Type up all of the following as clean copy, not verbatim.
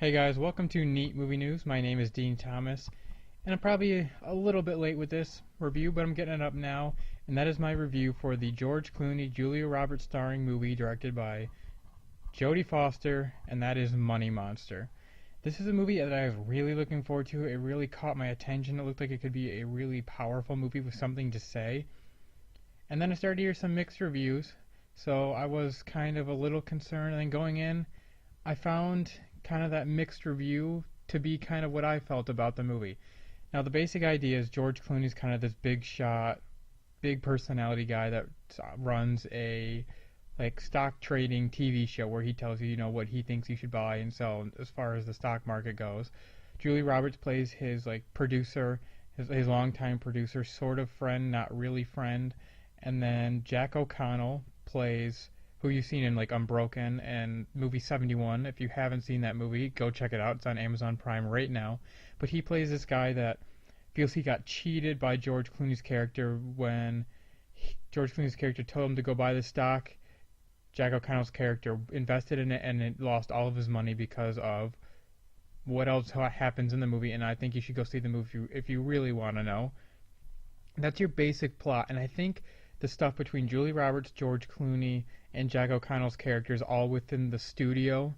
Hey guys, welcome to Neat Movie News. My name is Dean Thomas, and I'm probably a little bit late with this review, but I'm getting it up now, and that is my review for the George Clooney, Julia Roberts starring movie directed by Jodie Foster, and that is Money Monster. This is a movie that I was really looking forward to. It really caught my attention. It looked like it could be a really powerful movie with something to say. And then I started to hear some mixed reviews, so I was kind of a little concerned, and then going in, I found kind of that mixed review to be kind of what I felt about the movie. Now, the basic idea is George Clooney's kind of this big shot, big personality guy that runs a like stock trading TV show where he tells you, what he thinks you should buy and sell as far as the stock market goes. Julie Roberts plays his like producer, his longtime producer, sort of friend, not really friend, and then Jack O'Connell plays who you've seen in like Unbroken and movie 71. If you haven't seen that movie, go check it out. It's on Amazon Prime right now. But he plays this guy that feels he got cheated by George Clooney's character when George Clooney's character told him to go buy the stock. Jack O'Connell's character invested in it and it lost all of his money because of what else happens in the movie. And I think you should go see the movie if you really want to know. That's your basic plot, and I think the stuff between Julie Roberts, George Clooney, and Jack O'Connell's characters all within the studio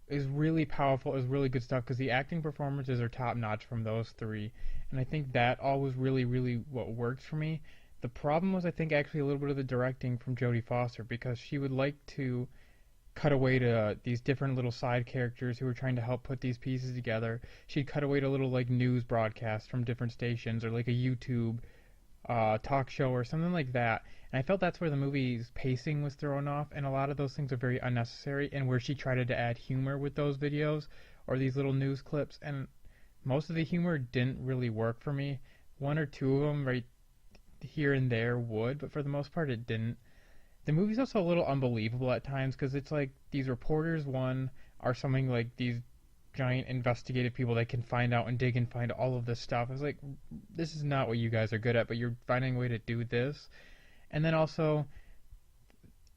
is really powerful, is really good stuff because the acting performances are top notch from those three. And I think that all was really, really what worked for me. The problem was, I think, actually a little bit of the directing from Jodie Foster because she would like to cut away to these different little side characters who were trying to help put these pieces together. She'd cut away to little like news broadcasts from different stations or like a YouTube talk show or something like that. And I felt that's where the movie's pacing was thrown off, and a lot of those things are very unnecessary. And where she tried to add humor with those videos or these little news clips, and most of the humor didn't really work for me. One or two of them right here and there would, but for the most part it didn't. The movie's also a little unbelievable at times because it's like these reporters, one, are something like these giant investigative people that can find out and dig and find all of this stuff. It's like, this is not what you guys are good at, but you're finding a way to do this. And then also,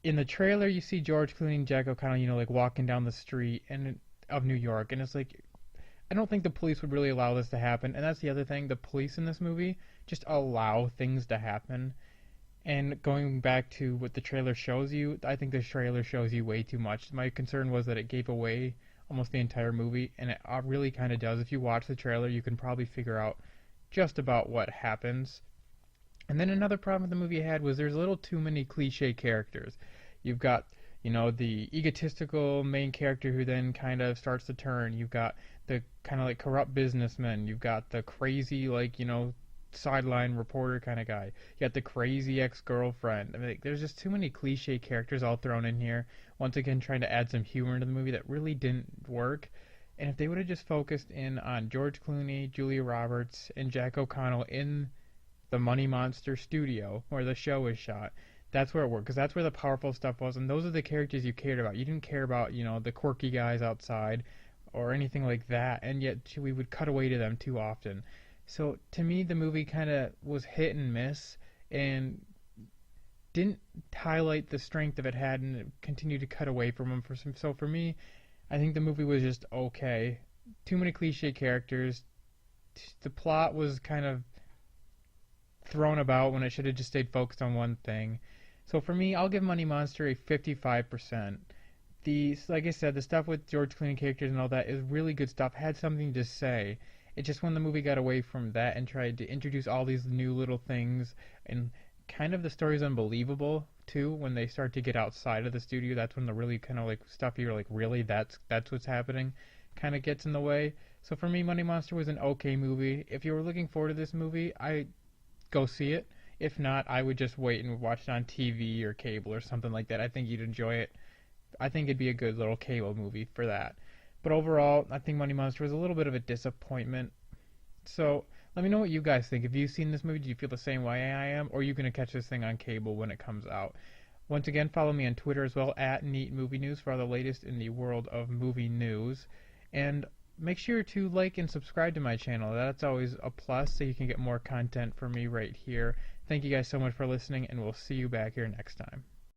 in the trailer, you see George Clooney and Jack O'Connell, like walking down the street of New York, and it's like, I don't think the police would really allow this to happen. And that's the other thing, the police in this movie just allow things to happen. And going back to what the trailer shows you, I think the trailer shows you way too much. My concern was that it gave away almost the entire movie, and it really kind of does. If you watch the trailer, you can probably figure out just about what happens. And then another problem the movie had was there's a little too many cliche characters. You've got, the egotistical main character who then kind of starts to turn. You've got the kind of like corrupt businessman. You've got the crazy, like, sideline reporter kind of guy. You got the crazy ex-girlfriend. I mean, like, there's just too many cliche characters all thrown in here. Once again, trying to add some humor into the movie that really didn't work. And if they would have just focused in on George Clooney, Julia Roberts, and Jack O'Connell in the Money Monster studio where the show is shot, that's where it worked because that's where the powerful stuff was, and those are the characters you cared about. You didn't care about the quirky guys outside or anything like that, and yet we would cut away to them too often. So to me, the movie kind of was hit and miss and didn't highlight the strength of it had, and it continued to cut away from them. So for me, I think the movie was just okay. Too many cliche characters. The plot was kind of thrown about when it should have just stayed focused on one thing. So for me, I'll give Money Monster a 55%. Like I said, the stuff with George Clooney characters and all that is really good stuff. Had something to say. It's just when the movie got away from that and tried to introduce all these new little things, and kind of the story's unbelievable too when they start to get outside of the studio. That's when the really kind of like stuff you're like, really, that's what's happening, kind of gets in the way. So for me, Money Monster was an okay movie. If you were looking forward to this movie, I go see it. If not, I would just wait and watch it on TV or cable or something like that. I think you'd enjoy it. I think it'd be a good little cable movie for that. But overall, I think Money Monster was a little bit of a disappointment. So let me know what you guys think. Have you seen this movie? Do you feel the same way I am? Or are you going to catch this thing on cable when it comes out? Once again, follow me on Twitter as well, at Neat Movie News, for all the latest in the world of movie news. And make sure to like and subscribe to my channel. That's always a plus, so you can get more content from me right here. Thank you guys so much for listening, and we'll see you back here next time.